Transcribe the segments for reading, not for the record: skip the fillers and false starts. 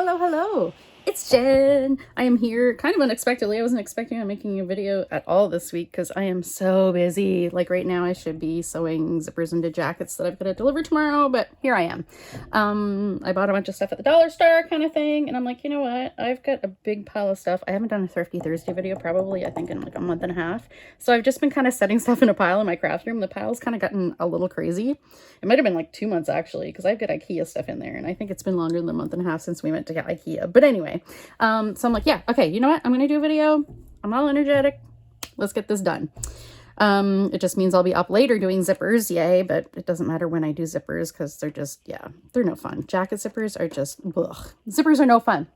Hello, hello. It's Jen. I am here kind of unexpectedly. I wasn't expecting on making a video at all this week because I am so busy. Like right now I should be sewing zippers into jackets that I've got to deliver tomorrow, but here I am. I bought a bunch of stuff at the dollar store kind of thing, and I'm like, you know what? I've got a big pile of stuff. I haven't done a Thrifty Thursday video probably, I think, in like a month and a half. So I've just been kind of setting stuff in a pile in my craft room. The pile's kind of gotten a little crazy. It might have been like 2 months actually, because I've got Ikea stuff in there, and I think it's been longer than a month and a half since we went to Ikea. But anyway, so I'm like, yeah, okay, you know what? I'm going to do a video. I'm all energetic. Let's get this done. It just means I'll be up later doing zippers, yay, but it doesn't matter when I do zippers because they're just, yeah, they're no fun. Jacket zippers are just, ugh. Zippers are no fun.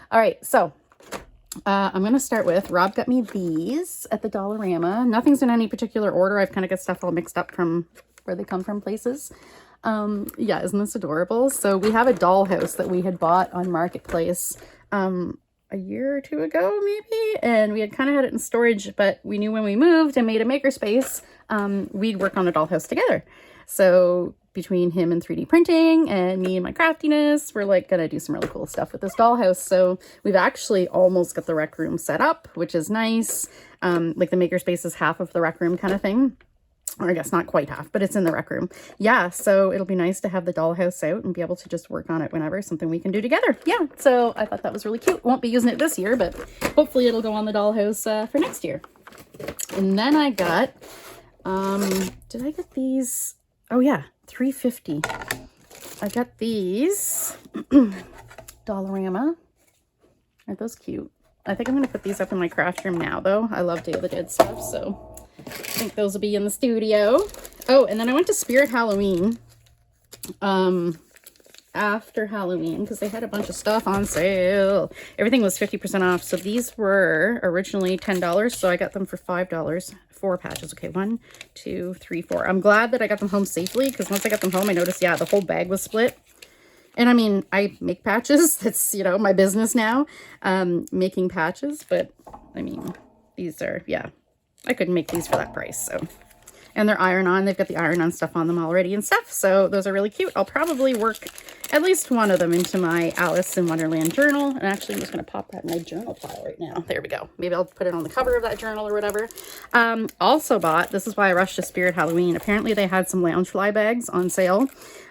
All right, so I'm going to start with, Rob got me these at the Dollarama. Nothing's in any particular order. I've kind of got stuff all mixed up from where they come from places. Yeah, isn't this adorable? So we have a dollhouse that we had bought on Marketplace a year or two ago maybe, and we had kind of had it in storage, but we knew when we moved and made a makerspace, we'd work on the dollhouse together. So between him and 3D printing and me and my craftiness, we're like gonna do some really cool stuff with this dollhouse. So we've actually almost got the rec room set up, which is nice. Like the makerspace is half of the rec room kind of thing. Or I guess not quite half, but it's in the rec room. Yeah, so it'll be nice to have the dollhouse out and be able to just work on it whenever, something we can do together. Yeah, so I thought that was really cute. Won't be using it this year, but hopefully it'll go on the dollhouse for next year. And then I got, did I get these? Oh yeah, $3.50. I got these Dollarama. Aren't those cute? I think I'm going to put these up in my craft room now, though. I love Day of the Dead stuff, so I think those will be in the studio. Oh, and then I went to Spirit Halloween after Halloween because they had a bunch of stuff on sale. Everything was 50% off. So these were originally $10, so I got them for $5. 4 patches. Okay, 1, 2, 3, 4. I'm glad that I got them home safely because once I got them home, I noticed, yeah, the whole bag was split. And I mean, I make patches. That's, you know, my business now, making patches. But I mean, these are, yeah, I couldn't make these for that price. So, and they're iron-on. They've got the iron-on stuff on them already and stuff. So those are really cute. I'll probably work at least one of them into my Alice in Wonderland journal. And actually, I'm just going to pop that in my journal pile right now. There we go. Maybe I'll put it on the cover of that journal or whatever. Also bought, this is why I rushed to Spirit Halloween. Apparently, they had some Loungefly bags on sale.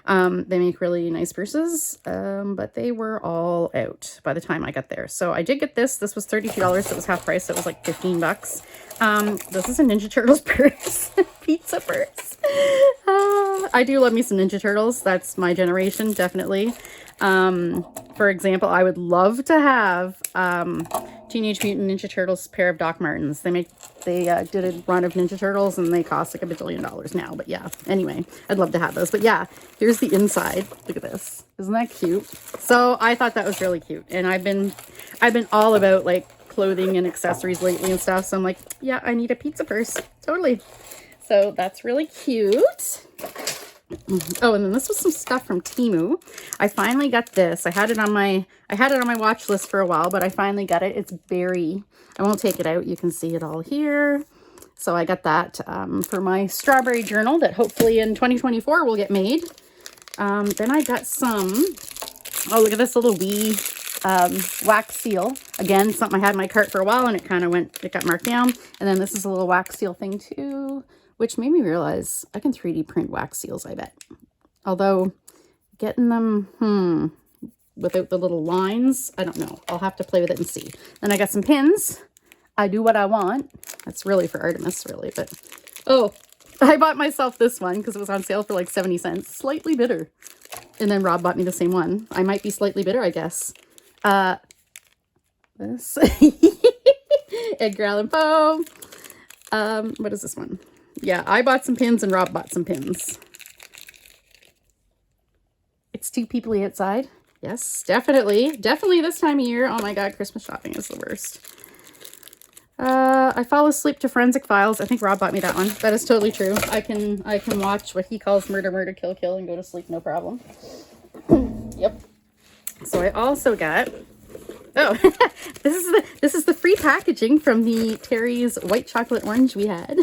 They make really nice purses, but they were all out by the time I got there. So I did get this. This was $32. It was half price. So it was like 15 bucks. This is a Ninja Turtles purse, pizza purse. I do love me some Ninja Turtles. That's my generation, definitely. For example, I would love to have Teenage Mutant Ninja Turtles pair of Doc Martens. They did a run of Ninja Turtles and they cost like $1 billion now. But yeah, anyway, I'd love to have those. But yeah, here's the inside. Look at this. Isn't that cute? So I thought that was really cute. And I've been all about like clothing and accessories lately and stuff. So I'm like, yeah, I need a pizza purse. Totally. So that's really cute. Oh, and then this was some stuff from Temu. I finally got this. I had it on my watch list for a while, but I finally got it. It's berry. I won't take it out. You can see it all here. So I got that for my strawberry journal that hopefully in 2024 will get made. Then I got some, oh, look at this little wee wax seal. Again, something I had in my cart for a while and it got marked down. And then this is a little wax seal thing too, which made me realize I can 3D print wax seals, I bet. Although getting them, without the little lines, I don't know. I'll have to play with it and see. Then I got some pins. I do what I want. That's really for Artemis, really. But, oh, I bought myself this one because it was on sale for like 70 cents. Slightly bitter. And then Rob bought me the same one. I might be slightly bitter, I guess. This. Edgar Allan Poe. What is this one? Yeah, I bought some pins and Rob bought some pins. It's too peoply outside. Yes, definitely. Definitely this time of year. Oh my God, Christmas shopping is the worst. I fall asleep to Forensic Files. I think Rob bought me that one. That is totally true. I can watch what he calls murder, murder, kill, kill and go to sleep, no problem. Yep. So I also got, oh, this is the free packaging from the Terry's white chocolate orange we had.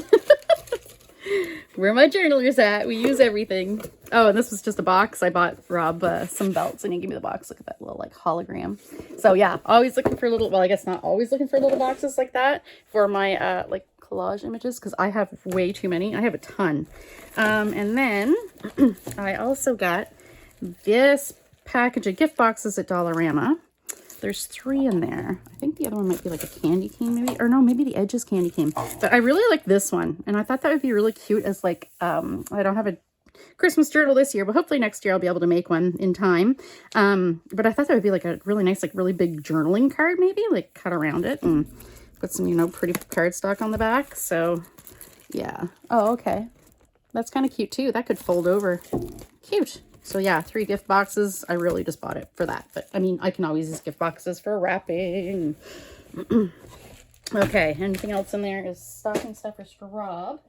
Where my journalers at? We use everything. Oh, and this was just a box. I bought Rob some belts and he gave me the box. Look at that little like hologram. So yeah, always looking for little, well, I guess not always looking for little boxes like that for my like collage images, because I have way too many. I have a ton. And then I also got this package of gift boxes at Dollarama. There's 3 in there. I think the other one might be like a candy cane maybe, or no, maybe the edge is candy cane. But I really like this one, and I thought that would be really cute as like, I don't have a Christmas journal this year, but hopefully next year I'll be able to make one in time. But I thought that would be like a really nice, like really big journaling card maybe, like cut around it and put some, you know, pretty cardstock on the back. So yeah. Oh, okay. That's kind of cute too. That could fold over. Cute. So yeah, 3 gift boxes. I really just bought it for that. But I mean, I can always use gift boxes for wrapping. Okay, anything else in there is stocking stuffers for Rob.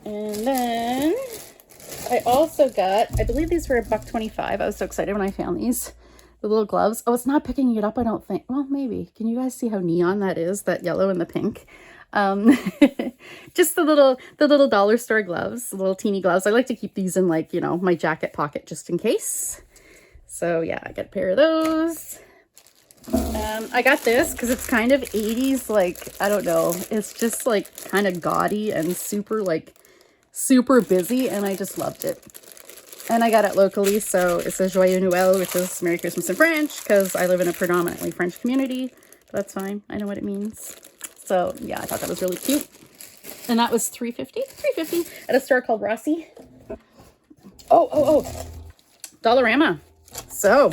And then I also got, I believe these were $1.25. I was so excited when I found these. The little gloves. Oh, it's not picking it up, I don't think. Well, maybe. Can you guys see how neon that is? That yellow and the pink. Just the little dollar store gloves, the little teeny gloves. I like to keep these in like, you know, my jacket pocket just in case. So yeah, I got a pair of those. I got this because it's kind of 80s, like, I don't know. It's just like kind of gaudy and super busy, and I just loved it. And I got it locally, so it says Joyeux Noël, which is Merry Christmas in French, because I live in a predominantly French community. But that's fine. I know what it means. So yeah, I thought that was really cute. And that was $3.50 at a store called Rossy. Oh, Dollarama. So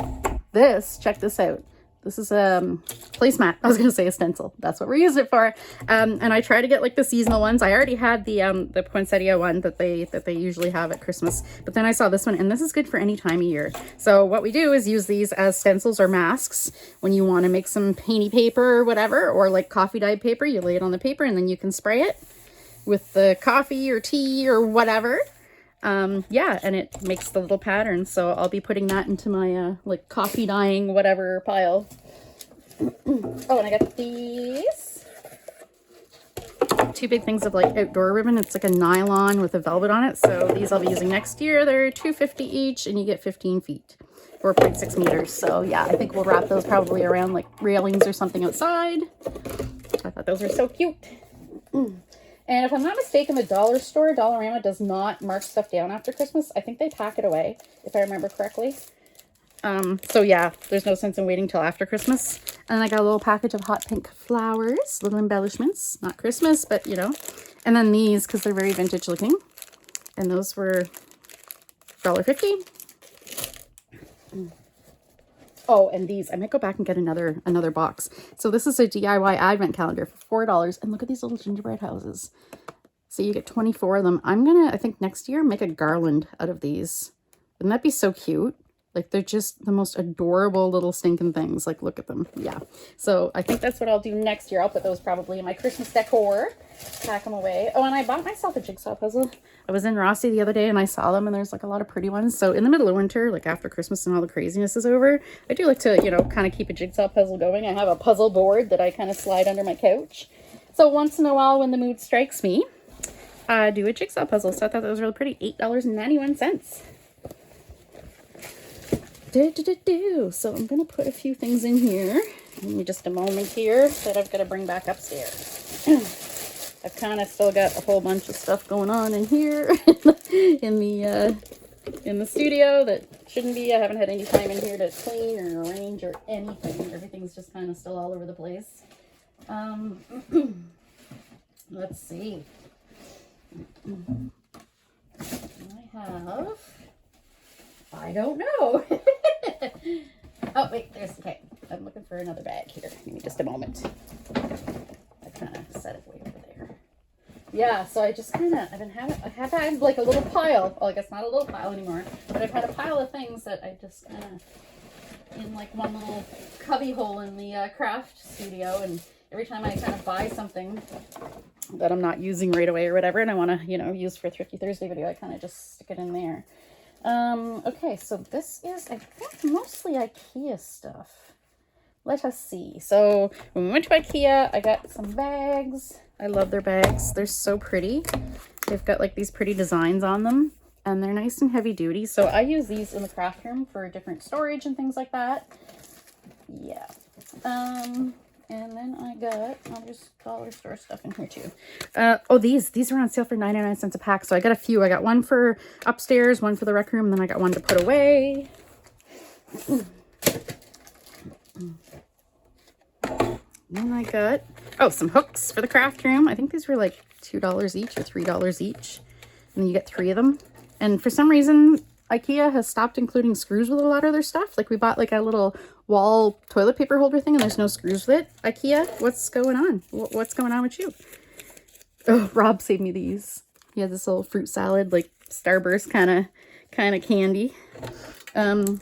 this, check this out. This is a placemat. I was going to say a stencil. That's what we're using it for. And I try to get like the seasonal ones. I already had the poinsettia one that they usually have at Christmas. But then I saw this one, and this is good for any time of year. So what we do is use these as stencils or masks when you want to make some painty paper or whatever, or like coffee dyed paper. You lay it on the paper and then you can spray it with the coffee or tea or whatever. Yeah, and it makes the little pattern. So I'll be putting that into my like coffee dyeing whatever pile. Oh, and I got these 2 big things of like outdoor ribbon. It's like a nylon with a velvet on it. So these I'll be using next year. They're $2.50 each, and you get 15 feet, 4.6 meters. So yeah, I think we'll wrap those probably around like railings or something outside. I thought those were so cute. And if I'm not mistaken, the dollar store, Dollarama, does not mark stuff down after Christmas. I think they pack it away, if I remember correctly. So yeah, there's no sense in waiting till after Christmas. And I got a little package of hot pink flowers, little embellishments. Not Christmas, but you know. And then these, because they're very vintage looking. And those were $1.50. Oh, and these, I might go back and get another box. So this is a DIY advent calendar for $4. And look at these little gingerbread houses. So you get 24 of them. I'm gonna, I think next year, make a garland out of these. Wouldn't that be so cute? Like, they're just the most adorable little stinking things. Like, look at them. Yeah. So I think that's what I'll do next year. I'll put those probably in my Christmas decor. Pack them away. Oh, and I bought myself a jigsaw puzzle. I was in Rossy the other day and I saw them, and there's like a lot of pretty ones. So in the middle of winter, like after Christmas and all the craziness is over, I do like to, you know, kind of keep a jigsaw puzzle going. I have a puzzle board that I kind of slide under my couch. So once in a while, when the mood strikes me, I do a jigsaw puzzle. So I thought that was really pretty. $8.91. So I'm going to put a few things in here. Give me just a moment here that I've got to bring back upstairs. I've kind of still got a whole bunch of stuff going on in here in the studio that shouldn't be. I haven't had any time in here to clean or arrange or anything. Everything's just kind of still all over the place. Let's see. I don't know. Oh, wait, okay. I'm looking for another bag here. Give me just a moment. I kind of set it way over there. Yeah, so I just kind of, I have had like a little pile. Well, I guess not a little pile anymore, but I've had a pile of things that I just kind of, in like one little cubby hole in the craft studio, and every time I kind of buy something that I'm not using right away or whatever, and I want to, you know, use for Thrifty Thursday video, I kind of just stick it in there. Okay, so this is, I think, mostly Ikea stuff. Let us see. So when we went to Ikea, I got some bags. I love their bags. They're so pretty. They've got like these pretty designs on them, and they're nice and heavy duty. So I use these in the craft room for different storage and things like that. Yeah. And then I got, I'll just dollar store stuff in here too. Oh, these are on sale for 99 cents a pack. So I got a few. I got one for upstairs, one for the rec room, and then I got one to put away. Then I got, oh, some hooks for the craft room. I think these were like $2 each or $3 each. And you get 3 of them. And for some reason, Ikea has stopped including screws with a lot of their stuff. Like we bought like a little wall toilet paper holder thing and there's no screws with it. Ikea, what's going on? What's going on with you? Oh, Rob saved me these. He has this little fruit salad, like Starburst kind of candy.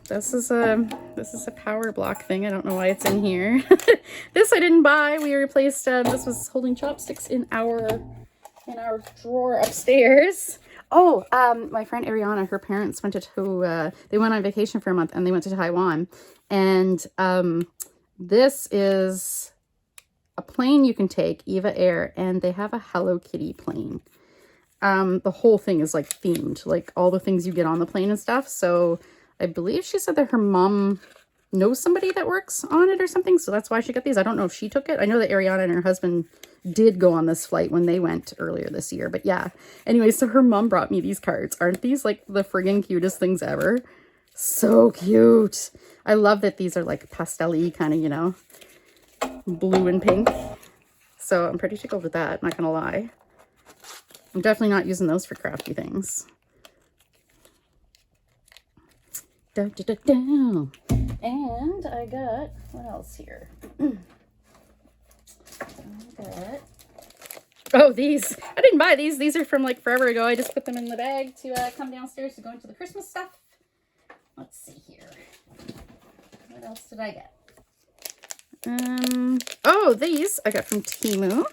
This is a power block thing. I don't know why it's in here. This I didn't buy. We replaced, this was holding chopsticks in our drawer upstairs. Oh, my friend Ariana, her parents went they went on vacation for a month and they went to Taiwan. And this is a plane you can take, Eva Air, and they have a Hello Kitty plane. The whole thing is like themed, like all the things you get on the plane and stuff. So I believe she said that her mom knows somebody that works on it or something. So that's why she got these. I don't know if she took it. I know that Ariana and her husband did go on this flight when they went earlier this year. But yeah, anyway, so her mom brought me these cards. Aren't these like the friggin' cutest things ever? So cute. I love that these are like pastel-y kind of, you know, blue and pink. So I'm pretty tickled with that, not gonna lie. I'm definitely not using those for crafty things. Da, da, da, da. And I got, what else here? Oh, these. I didn't buy these. These are from like forever ago. I just put them in the bag to come downstairs to go into the Christmas stuff. Let's see here. What else did I get? Oh, these I got from Temu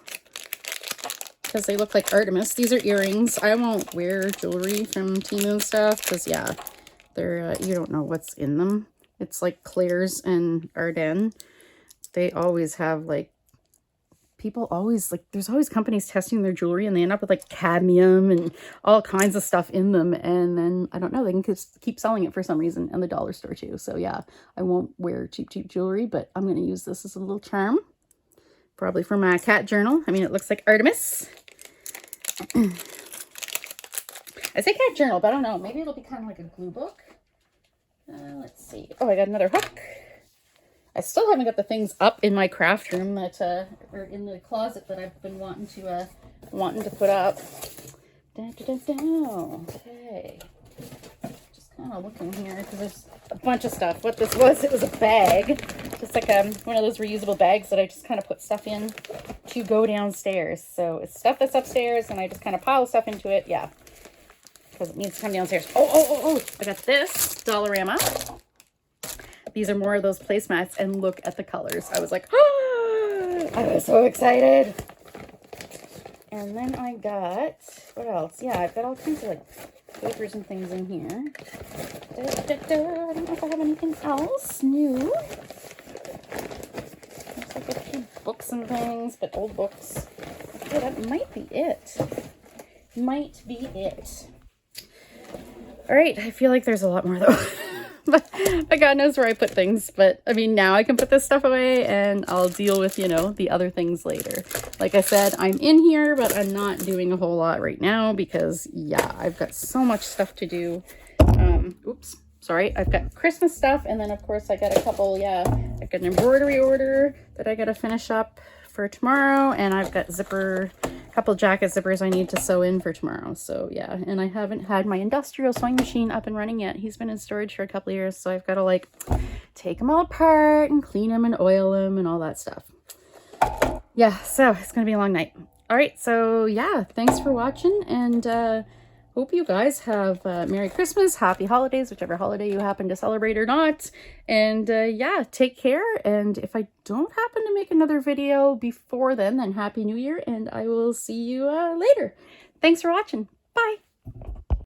because they look like Artemis. These are earrings. I won't wear jewelry from Temu stuff because, yeah, they're, you don't know what's in them. It's like Claire's and Ardennes. They always have like, people always like, there's always companies testing their jewelry and they end up with like cadmium and all kinds of stuff in them. And then, I don't know, they can just keep selling it for some reason, and the dollar store too. So yeah, I won't wear cheap jewelry, but I'm going to use this as a little charm. Probably for my cat journal. I mean, it looks like Artemis. I say cat journal, but I don't know. Maybe it'll be kind of like a glue book. Let's see. Oh, I got another hook. I still haven't got the things up in my craft room that, or in the closet that I've been wanting to put up. Okay. Just kind of looking here because there's a bunch of stuff. What this was, it was a bag. Just like one of those reusable bags that I just kind of put stuff in to go downstairs. So it's stuff that's upstairs and I just kind of pile stuff into it. Yeah. Because it needs to come downstairs. Oh, I got this Dollarama. These are more of those placemats, and look at the colors. I was like, oh, I was so excited. And then I got, what else? Yeah, I've got all kinds of like papers and things in here. I don't know if I have anything else new. Looks like a few books and things, but old books. Okay, that might be it. Might be it. All right, I feel like there's a lot more though. But God knows where I put things. But I mean, now I can put this stuff away and I'll deal with, you know, the other things later. Like I said, I'm in here, but I'm not doing a whole lot right now because, yeah, I've got so much stuff to do. Oops, sorry. I've got Christmas stuff. And then, of course, I got a couple, yeah, I've got an embroidery order that I got to finish up for tomorrow. And I've got couple jacket zippers I need to sew in for tomorrow. So yeah, and I haven't had my industrial sewing machine up and running yet. He's been in storage for a couple of years, so I've got to like take them all apart and clean them and oil them and all that stuff. Yeah, so it's gonna be a long night. All right, so yeah, thanks for watching, and hope you guys have Merry Christmas, Happy Holidays, whichever holiday you happen to celebrate or not. And yeah, take care. And if I don't happen to make another video before then Happy New Year, and I will see you later. Thanks for watching. Bye.